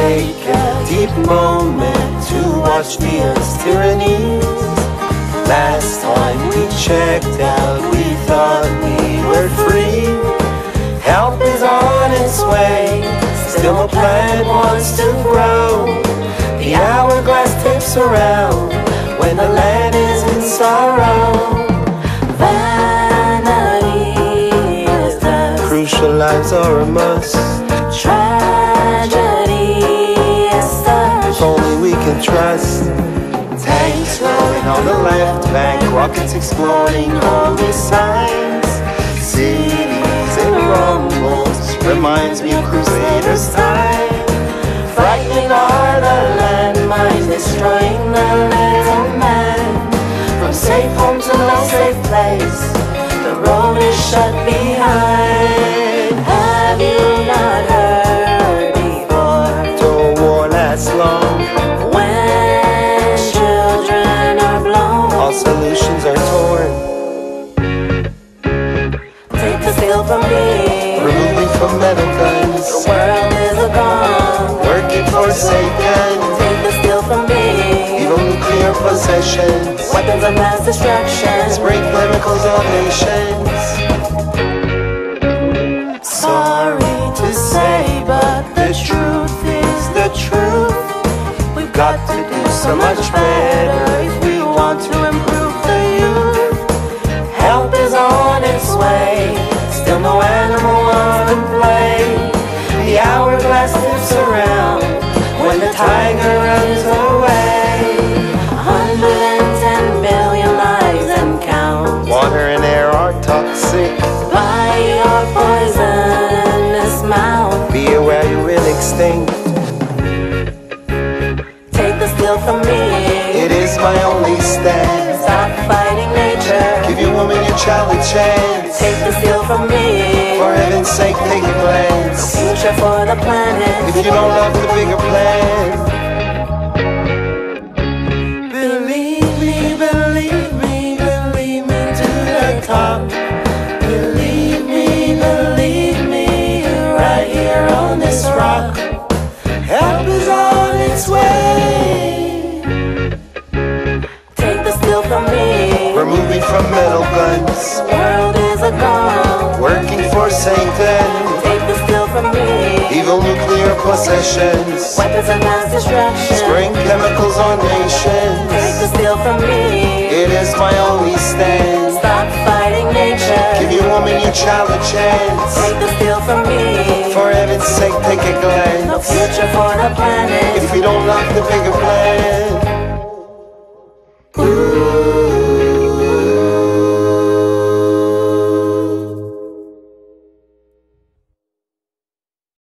take a deep moment to watch the earth's tyrannies. Last time we checked out, we thought we were free. Help is on its way, still my plant wants to grow. The hourglass tips around when the land is in sorrow. Vanity is dust. Crucial lives are a must. Tragedy is such. If only we can trust. Tanks rolling on the left bank, rockets exploding all the signs. Cities in rumbles, reminds me of Crusaders' time. Frightening are the landmines, destroying the little man. From safe home to no safe place, the road is shut behind. Have you not heard before? Don't war last long. When children are blown, All solutions are torn. take the steel from me. Remove me from metal guns. The world is a gone. Working forsaken. Take the steel from me. Evil nuclear possessions. Weapons of mass destruction. Spray chemicals on nations. Sorry to say, but the truth is the truth. We've got to do so much better if we want to improve the youth. Help is on its way, still no animal wants to play. The hourglass tips around when the tiger runs away. 110 billion lives and count. Water and air are toxic. By your poisonous mouth, Be aware you will extinct. take the steel from me. It is my only stand. Stop fighting nature. Give your woman your child a chance. Take the steel from me. For heaven's sake, take a glance. Future for the planet. If you don't love the bigger plan, believe me, believe me, believe me to the top. Believe me, right here on this rock. Help is on its way. Take the steel from me. Remove me from metal guns. World is a gone. Working for Satan. Take the steel from me. Evil nuclear possessions. Weapons of mass destruction. Spraying chemicals on Take nations. the steel from me. It is my only stand. Stop fighting nature. Give your woman your child a chance. Take the steel from me. For heaven's sake, take a No glance. future for the planet. If you don't love the bigger plan,